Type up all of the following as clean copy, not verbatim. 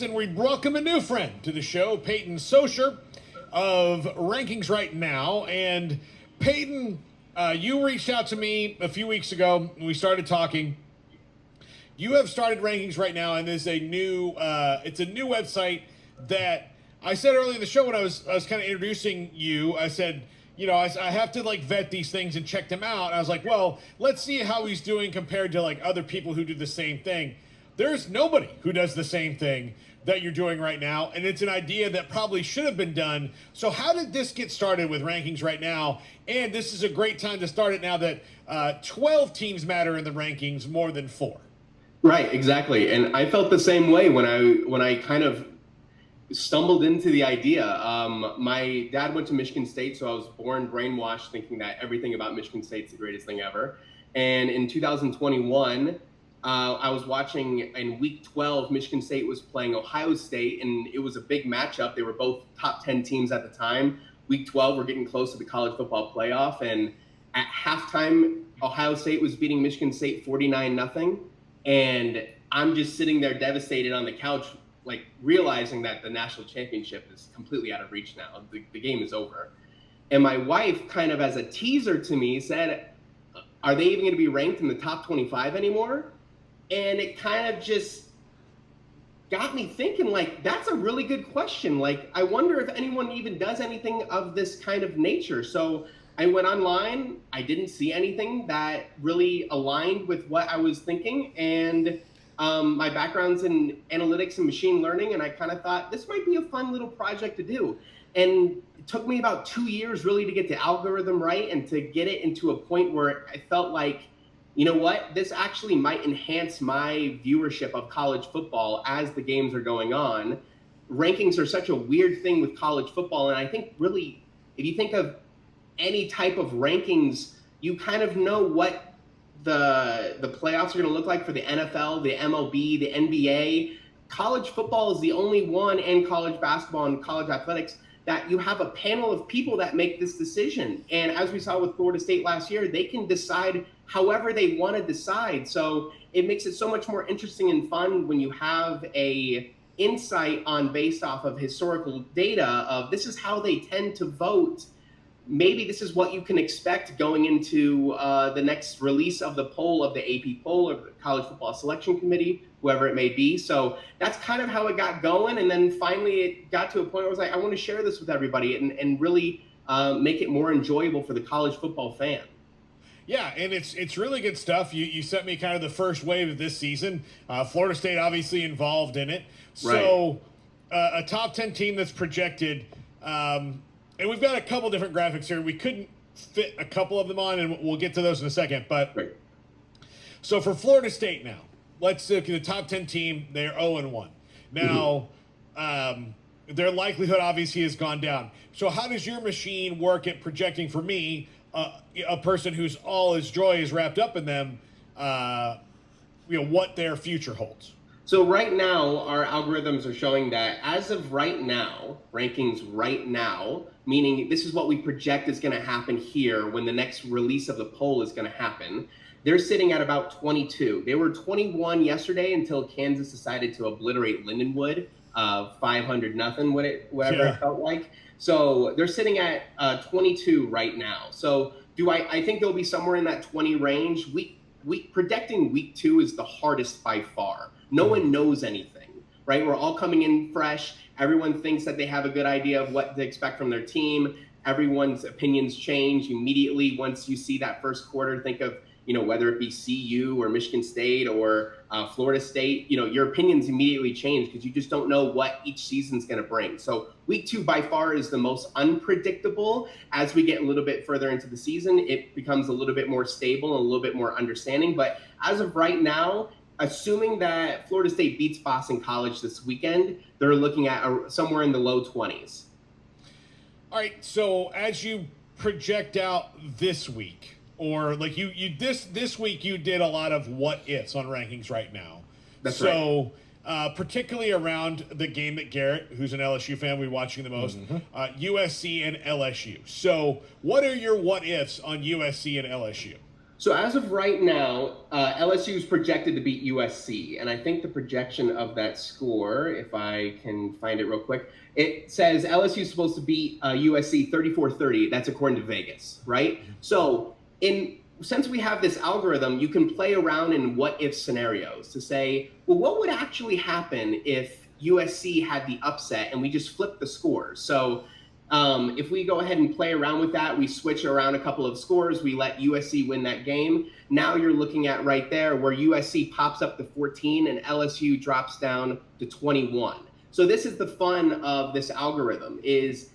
And we welcome a new friend to the show, Payton Soicher of Rankings Right Now. And Payton, you reached out to me a few weeks ago and we started talking. You have started Rankings Right Now, and it's a new website that I said earlier in the show when I was kind of introducing you. I said, I have to vet these things and check them out. And I was like, well, let's see how he's doing compared to other people who do the same thing. There's nobody who does the same thing that you're doing right now, and it's an idea that probably should have been done. So how did this get started with Rankings Right Now? And this is a great time to start it now that 12 teams matter in the rankings more than 4. Right, exactly. And I felt the same way when I kind of stumbled into the idea. My dad went to Michigan State, so I was born brainwashed thinking that everything about Michigan State's the greatest thing ever. And in 2021, I was watching in week 12, Michigan State was playing Ohio State, and it was a big matchup. They were both top 10 teams at the time. Week 12, we're getting close to the college football playoff, and at halftime, Ohio State was beating Michigan State 49-0, and I'm just sitting there devastated on the couch, realizing that the national championship is completely out of reach now. The game is over. And my wife, kind of as a teaser to me, said, are they even going to be ranked in the top 25 anymore? And it kind of just got me thinking, that's a really good question. I wonder if anyone even does anything of this kind of nature. So I went online. I didn't see anything that really aligned with what I was thinking. And my background's in analytics and machine learning. And I kind of thought this might be a fun little project to do. And it took me about 2 years really to get the algorithm right and to get it into a point where I felt like, you know what, this actually might enhance my viewership of college football as the games are going on. Rankings are such a weird thing with college football. And I think really, if you think of any type of rankings, you kind of know what the playoffs are going to look like for the NFL, the MLB, the NBA. College football is the only one, and college basketball and college athletics, that you have a panel of people that make this decision. And as we saw with Florida State last year, they can decide however they want to decide. So it makes it so much more interesting and fun when you have a insight based off of historical data of this is how they tend to vote. Maybe this is what you can expect going into the next release of the poll of the AP poll or the College Football Selection Committee, whoever it may be. So that's kind of how it got going. And then finally it got to a point where I was like, I want to share this with everybody and really make it more enjoyable for the college football fan. Yeah, and it's really good stuff. You sent me kind of the first wave of this season. Florida State obviously involved in it. So a top 10 team that's projected, and we've got a couple different graphics here. We couldn't fit a couple of them on, and we'll get to those in a second. But So for Florida State now, let's look at the top 10 team. They're 0-1. Now, their likelihood obviously has gone down. So how does your machine work at projecting for me, a person whose all his joy is wrapped up in them, what their future holds? So right now, our algorithms are showing that as of right now, rankings right now, meaning this is what we project is going to happen here when the next release of the poll is going to happen. They're sitting at about 22. They were 21 yesterday until Kansas decided to obliterate Lindenwood, 500-0, whatever it felt like. So they're sitting at 22 right now. So I think they'll be somewhere in that 20 range. Predicting week 2 is the hardest by far. No one knows anything, right? We're all coming in fresh. Everyone thinks that they have a good idea of what to expect from their team. Everyone's opinions change immediately once you see that first quarter. Think of, whether it be CU or Michigan State or Florida State, your opinions immediately change because you just don't know what each season's going to bring. So week 2 by far is the most unpredictable. As we get a little bit further into the season, it becomes a little bit more stable and a little bit more understanding. But as of right now, assuming that Florida State beats Boston College this weekend, they're looking at somewhere in the low 20s. All right, so as you project out this week, or this week you did a lot of what ifs on Rankings Right Now. That's right. So particularly around the game that Garrett, who's an LSU fan, we're watching the most, USC and LSU. So what are your what ifs on USC and LSU? So as of right now, LSU is projected to beat USC, and I think the projection of that score, if I can find it real quick, it says LSU is supposed to beat USC 34-30. That's according to Vegas, right? So since we have this algorithm, you can play around in what-if scenarios to say, well, what would actually happen if USC had the upset and we just flipped the scores? So if we go ahead and play around with that, we switch around a couple of scores, we let USC win that game. Now you're looking at right there where USC pops up to 14 and LSU drops down to 21. So this is the fun of this algorithm is,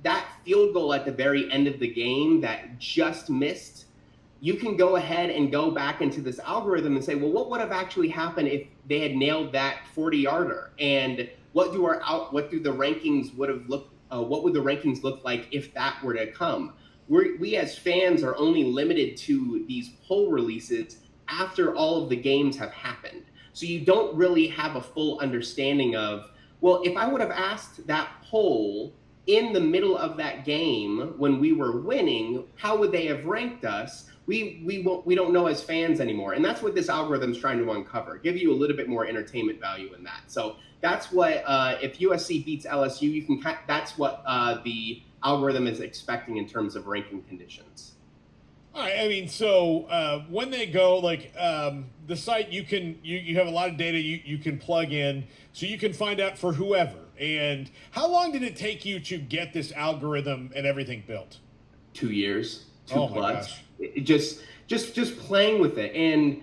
that field goal at the very end of the game that just missed. You can go ahead and go back into this algorithm and say, well, what would have actually happened if they had nailed that 40-yarder? And what would the rankings look like if that were to come? We as fans are only limited to these poll releases after all of the games have happened. So you don't really have a full understanding of, well, if I would have asked that poll in the middle of that game when we were winning, how would they have ranked us? We don't know as fans anymore. And that's what this algorithm is trying to uncover, give you a little bit more entertainment value in that. So that's what, if USC beats LSU, that's what the algorithm is expecting in terms of ranking conditions. All right. I mean, so when they go, the site, you have a lot of data you can plug in, so you can find out for whoever. And how long did it take you to get this algorithm and everything built? 2 years, Oh plus. my gosh. Just playing with it, and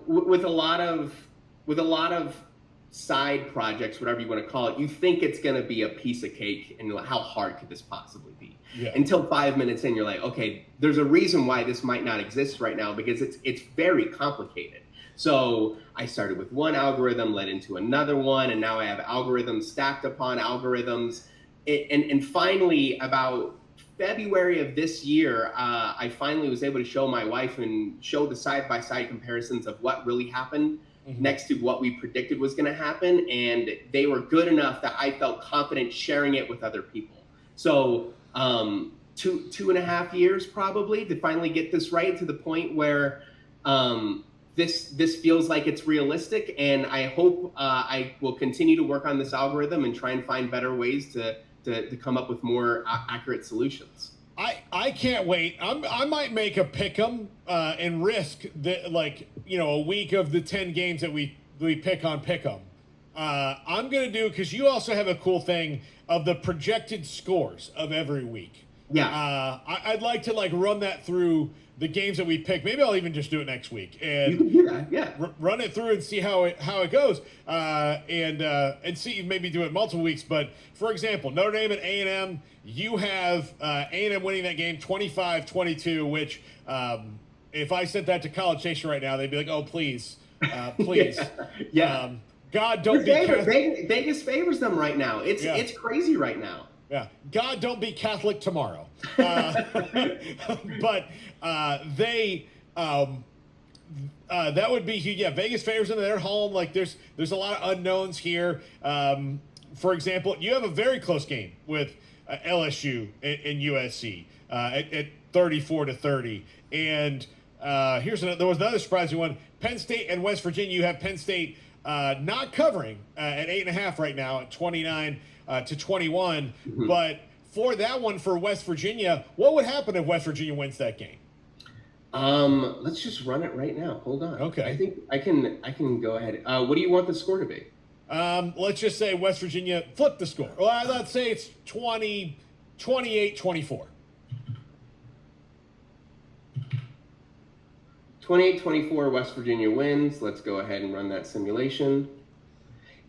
with a lot of side projects, whatever you want to call it, you think it's going to be a piece of cake, and how hard could this possibly be? Yeah. Until 5 minutes in, you're like, okay, there's a reason why this might not exist right now, because it's very complicated. So I started with one algorithm, led into another one, and now I have algorithms stacked upon algorithms, and finally about February of this year, I finally was able to show my wife and show the side-by-side comparisons of what really happened next to what we predicted was going to happen. And they were good enough that I felt confident sharing it with other people. So 2.5 years probably to finally get this right to the point where this feels like it's realistic. And I hope I will continue to work on this algorithm and try and find better ways to come up with more accurate solutions. I can't wait. I might make a pick'em and risk that, a week of the 10 games that we pick on pick'em. I'm gonna do, because you also have a cool thing of the projected scores of every week. Yeah. I'd like to run that through the games that we pick. Maybe I'll even just do it next week and you can do that. Yeah. Run it through and see how it goes, and see, maybe do it multiple weeks. But for example, Notre Dame and A&M, you have A&M winning that game 25-22, which if I sent that to College Station right now, they'd be like, oh, please. Yeah. God, don't be Vegas favors them right now. It's crazy right now. Yeah, God, don't be Catholic tomorrow. But they, that would be, Vegas favors them. They're home. There's a lot of unknowns here. For example, you have a very close game with LSU and USC at 34-30. And there was another surprising one. Penn State and West Virginia. You have Penn State not covering at 8.5 right now at 29-21. Mm-hmm. But for that one, for West Virginia, what would happen if West Virginia wins that game? Let's just run it right now. Hold on. Okay. I think I can go ahead. What do you want the score to be? Let's just say West Virginia flip the score. Well, let's say it's 28-24. 28-24, West Virginia wins. Let's go ahead and run that simulation.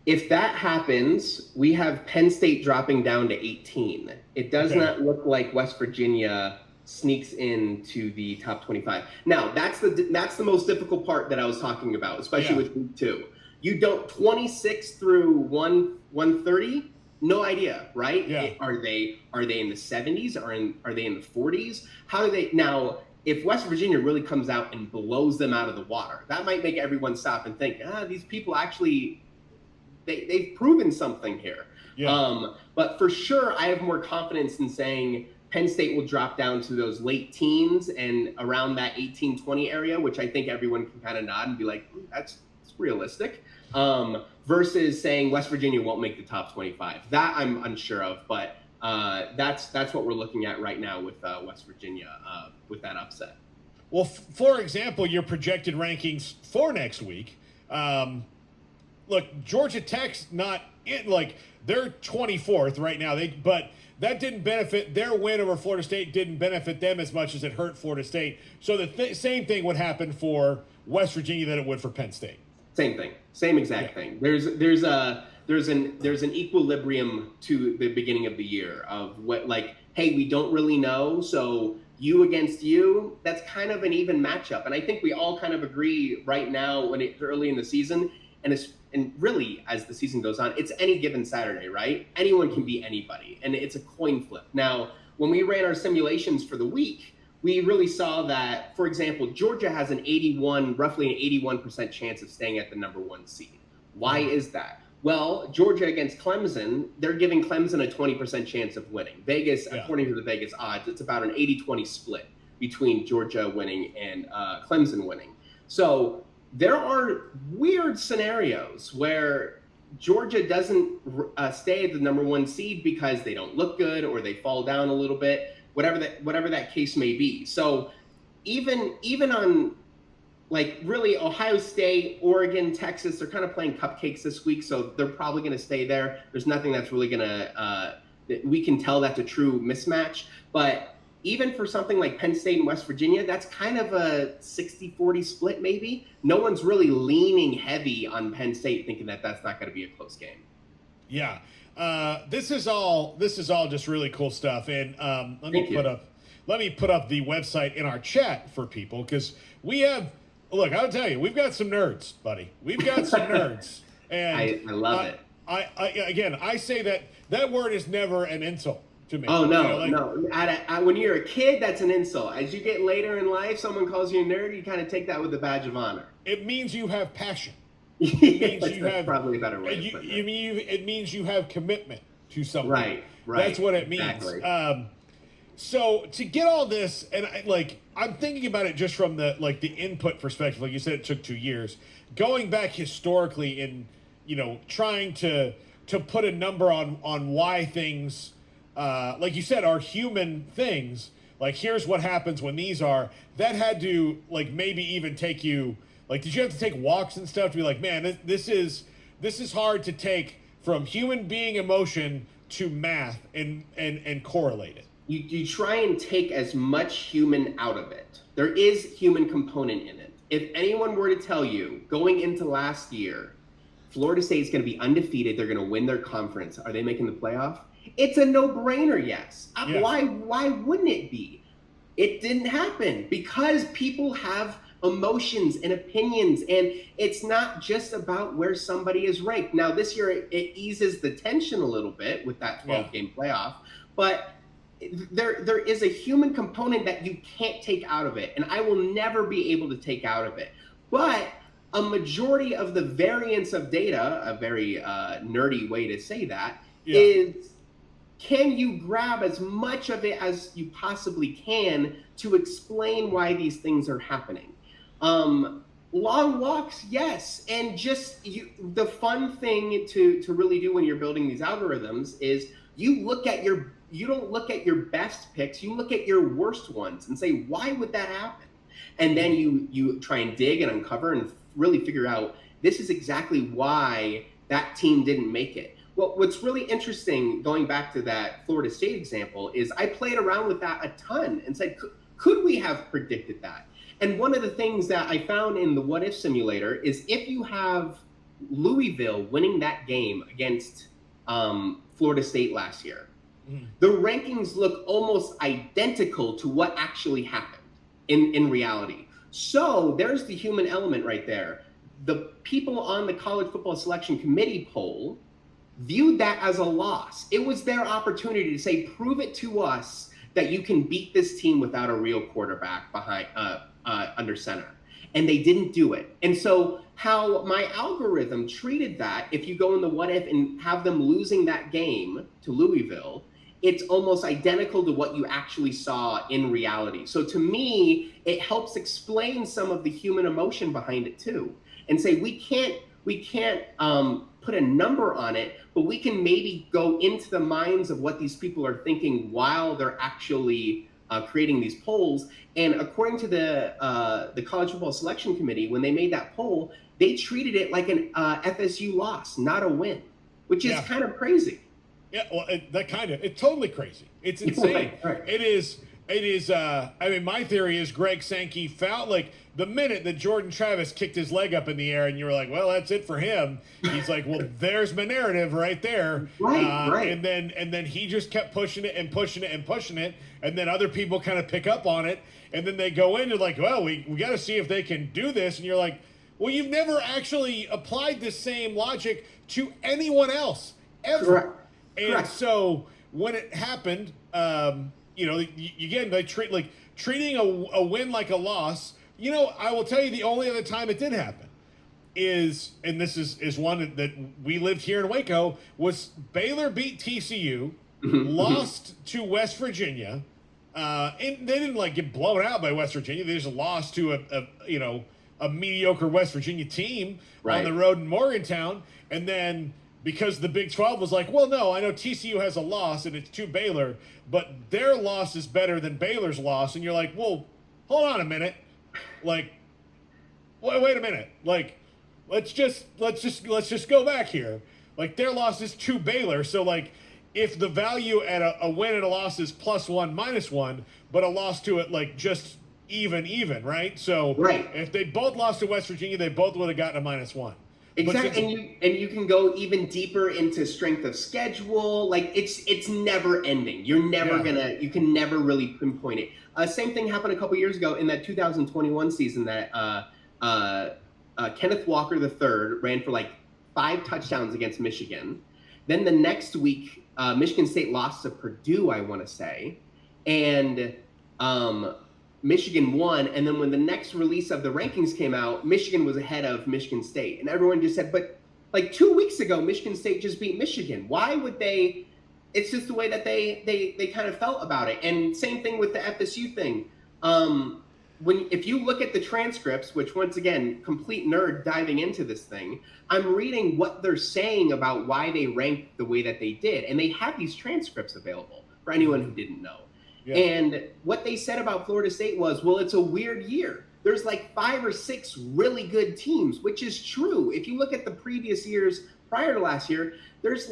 If that happens, we have Penn State dropping down to 18. It does not look like West Virginia sneaks into the top 25. Now, that's the most difficult part that I was talking about, especially with week 2. You don't 26 through 130, no idea, right? Yeah. Are they in the 70s? Are they in the 40s? How do they now? If West Virginia really comes out and blows them out of the water, that might make everyone stop and think, these people actually, they've proven something here. Yeah. But for sure, I have more confidence in saying Penn State will drop down to those late teens and around that 18-20 area, which I think everyone can kind of nod and be like, that's realistic. Versus saying West Virginia won't make the top 25. That I'm unsure of, but that's what we're looking at right now with West Virginia with that upset. Well, for example, your projected rankings for next week. Look, Georgia Tech's not in, like, they're 24th right now. But that didn't benefit their win over Florida State. Didn't benefit them as much as it hurt Florida State. So the same thing would happen for West Virginia that it would for Penn State. Same thing, same exact thing. There's an equilibrium to the beginning of the year of what, like, hey, we don't really know, so you against you, that's kind of an even matchup. And I think we all kind of agree right now when it's early in the season, and really as the season goes on, it's any given Saturday, right? Anyone can be anybody, and it's a coin flip. Now, when we ran our simulations for the week, we really saw that, for example, Georgia has roughly an 81% chance of staying at the number 1 seed. Why is that? Well, Georgia against Clemson, they're giving Clemson a 20% chance of winning. Vegas, according to the Vegas odds, it's about an 80-20 split between Georgia winning and Clemson winning. So there are weird scenarios where Georgia doesn't stay at the number 1 seed because they don't look good or they fall down a little bit. Whatever that case may be. So even on, like, really Ohio State, Oregon, Texas, they're kind of playing cupcakes this week, so they're probably going to stay there. There's nothing that's really going to we can tell that's a true mismatch. But even for something like Penn State and West Virginia, that's kind of a 60-40 split maybe. No one's really leaning heavy on Penn State thinking that that's not going to be a close game. Yeah. This is all just really cool stuff, and let me put up the website in our chat for people, because we have. Look, I'll tell you, we've got some nerds, buddy. We've got some nerds, and I love it. I say that word is never an insult to me. Oh no, you know, no. When you're a kid, that's an insult. As you get later in life, someone calls you a nerd, you kind of take that with a badge of honor. It means you have passion. It means you have probably a better way. It means you have commitment to something. Right. That's what it means. Exactly. So to get all this, and I'm thinking about it just from the input perspective. Like you said, it took 2 years. Going back historically in, trying to put a number on why things, like you said, are human things. Like, here's what happens when these are. That had to, like, maybe even take you. Like, did you have to take walks and stuff to be like, man, this is hard to take from human being emotion to math and correlate it? You try and take as much human out of it. There is human component in it. If anyone were to tell you going into last year, Florida State is going to be undefeated, they're going to win their conference, are they making the playoff? It's a no-brainer, yes. Yeah. Why wouldn't it be? It didn't happen because people have emotions and opinions, and it's not just about where somebody is ranked. Now, this year, it eases the tension a little bit with that 12-game playoff, but there is a human component that you can't take out of it, and I will never be able to take out of it. But a majority of the variance of data, a very nerdy way to say that, is can you grab as much of it as you possibly can to explain why these things are happening? Long walks, yes. And just the fun thing to really do when you're building these algorithms is you don't look at your best picks, you look at your worst ones and say, why would that happen? And then you try and dig and uncover and really figure out this is exactly why that team didn't make it. Well, what's really interesting, going back to that Florida State example, is I played around with that a ton and said, could we have predicted that? And one of the things that I found in the what if simulator is if you have Louisville winning that game against Florida State last year, the rankings look almost identical to what actually happened in reality. So there's the human element right there. The people on the college football selection committee poll viewed that as a loss. It was their opportunity to say, prove it to us that you can beat this team without a real quarterback behind under center. And they didn't do it. And so how my algorithm treated that, if you go in the what if and have them losing that game to Louisville, it's almost identical to what you actually saw in reality. So to me, it helps explain some of the human emotion behind it too, and say we can't put a number on it, but we can maybe go into the minds of what these people are thinking while they're actually creating these polls. And according to the College Football Selection Committee, when they made that poll, they treated it like an FSU loss, not a win, which is kind of crazy. Yeah, well, it's totally crazy. It's insane. Right. It is. I mean, my theory is Greg Sankey found, like, the minute that Jordan Travis kicked his leg up in the air and you were like, well, that's it for him. He's like, well, there's my narrative right there. Right. And then he just kept pushing it and pushing it and pushing it. And then other people kind of pick up on it. And then they go in and like, well, we got to see if they can do this. And you're like, well, you've never actually applied the same logic to anyone else ever. Correct. And so when it happened, again, they treating a win like a loss. You know, I will tell you the only other time it did happen is, and this is one that we lived here in Waco, was Baylor beat TCU, lost to West Virginia, and they didn't get blown out by West Virginia. They just lost to a mediocre West Virginia team on the road in Morgantown, and then because the Big 12 was like, well, no, I know TCU has a loss and it's to Baylor, but their loss is better than Baylor's loss. And you're like, well, hold on a minute. Like, wait a minute. Like, let's just go back here. Like, their loss is to Baylor. So, like, if the value at a win and a loss is +1, -1, but a loss to it, like, just even, right? So if they both lost to West Virginia, they both would have gotten a -1. Exactly, and you can go even deeper into strength of schedule. Like it's never ending. You're never you can never really pinpoint it. Same thing happened a couple years ago in that 2021 season that Kenneth Walker III ran for 5 touchdowns against Michigan. Then the next week, Michigan State lost to Purdue, I want to say, and Michigan won, and then when the next release of the rankings came out, Michigan was ahead of Michigan State, and everyone just said, but 2 weeks ago, Michigan State just beat Michigan. Why would they? It's just the way that they kind of felt about it. And same thing with the FSU thing. If you look at the transcripts, which once again, complete nerd diving into this thing, I'm reading what they're saying about why they ranked the way that they did, and they have these transcripts available for anyone who didn't know. Yeah. And what they said about Florida State was, well, it's a weird year. There's 5 or 6 really good teams, which is true. If you look at the previous years prior to last year, there's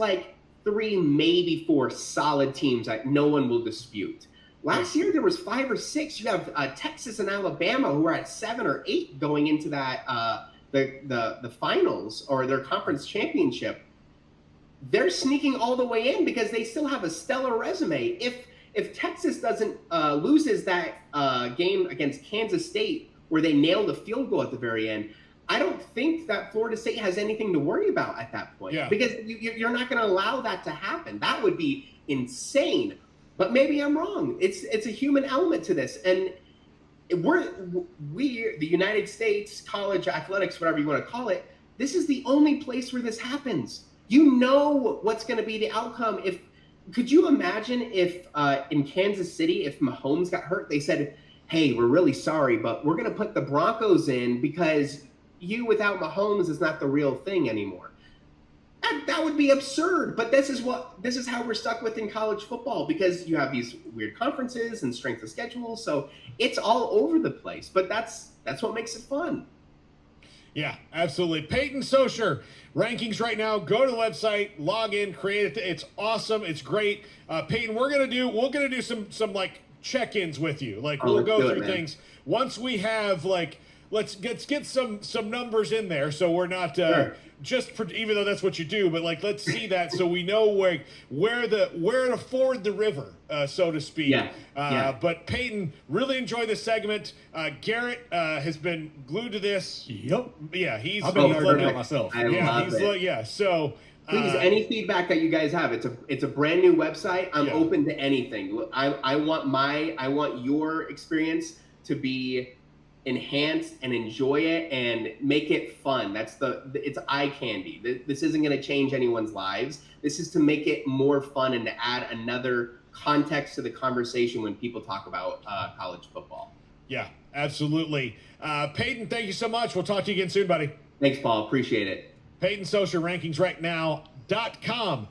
3, maybe 4 solid teams that no one will dispute. Last year, there was 5 or 6. You have Texas and Alabama who are at 7 or 8 going into that the finals or their conference championship. They're sneaking all the way in because they still have a stellar resume. If Texas doesn't loses that game against Kansas State where they nailed a field goal at the very end, I don't think that Florida State has anything to worry about at that point because you're not going to allow that to happen. That would be insane. But maybe I'm wrong. It's a human element to this, and we the United States college athletics, whatever you want to call it. This is the only place where this happens. You know what's going to be the outcome if. Could you imagine if in Kansas City, if Mahomes got hurt, they said, hey, we're really sorry, but we're going to put the Broncos in because you without Mahomes is not the real thing anymore. That would be absurd. But this is how we're stuck with in college football because you have these weird conferences and strength of schedule. So it's all over the place. But that's what makes it fun. Yeah, absolutely. Payton Soicher, rankings right now. Go to the website, log in, create it. It's awesome. It's great. Payton, we're gonna do some check-ins with you. We'll go through things once we have let's get some numbers in there so we're not even though that's what you do, but let's see that so we know where to ford the river, so to speak. But Payton, really enjoy this segment. Garrett has been glued to this. Yep. Yeah, he's loving it myself. So please, any feedback that you guys have, it's a brand new website. I'm open to anything. I want your experience to be enhance and enjoy it and make it fun. It's eye candy. This isn't going to change anyone's lives. This is to make it more fun and to add another context to the conversation when people talk about college football. Yeah, absolutely. Payton, thank you so much. We'll talk to you again soon, buddy. Thanks, Paul. Appreciate it. Payton Soicher, rankingsrightnow.com.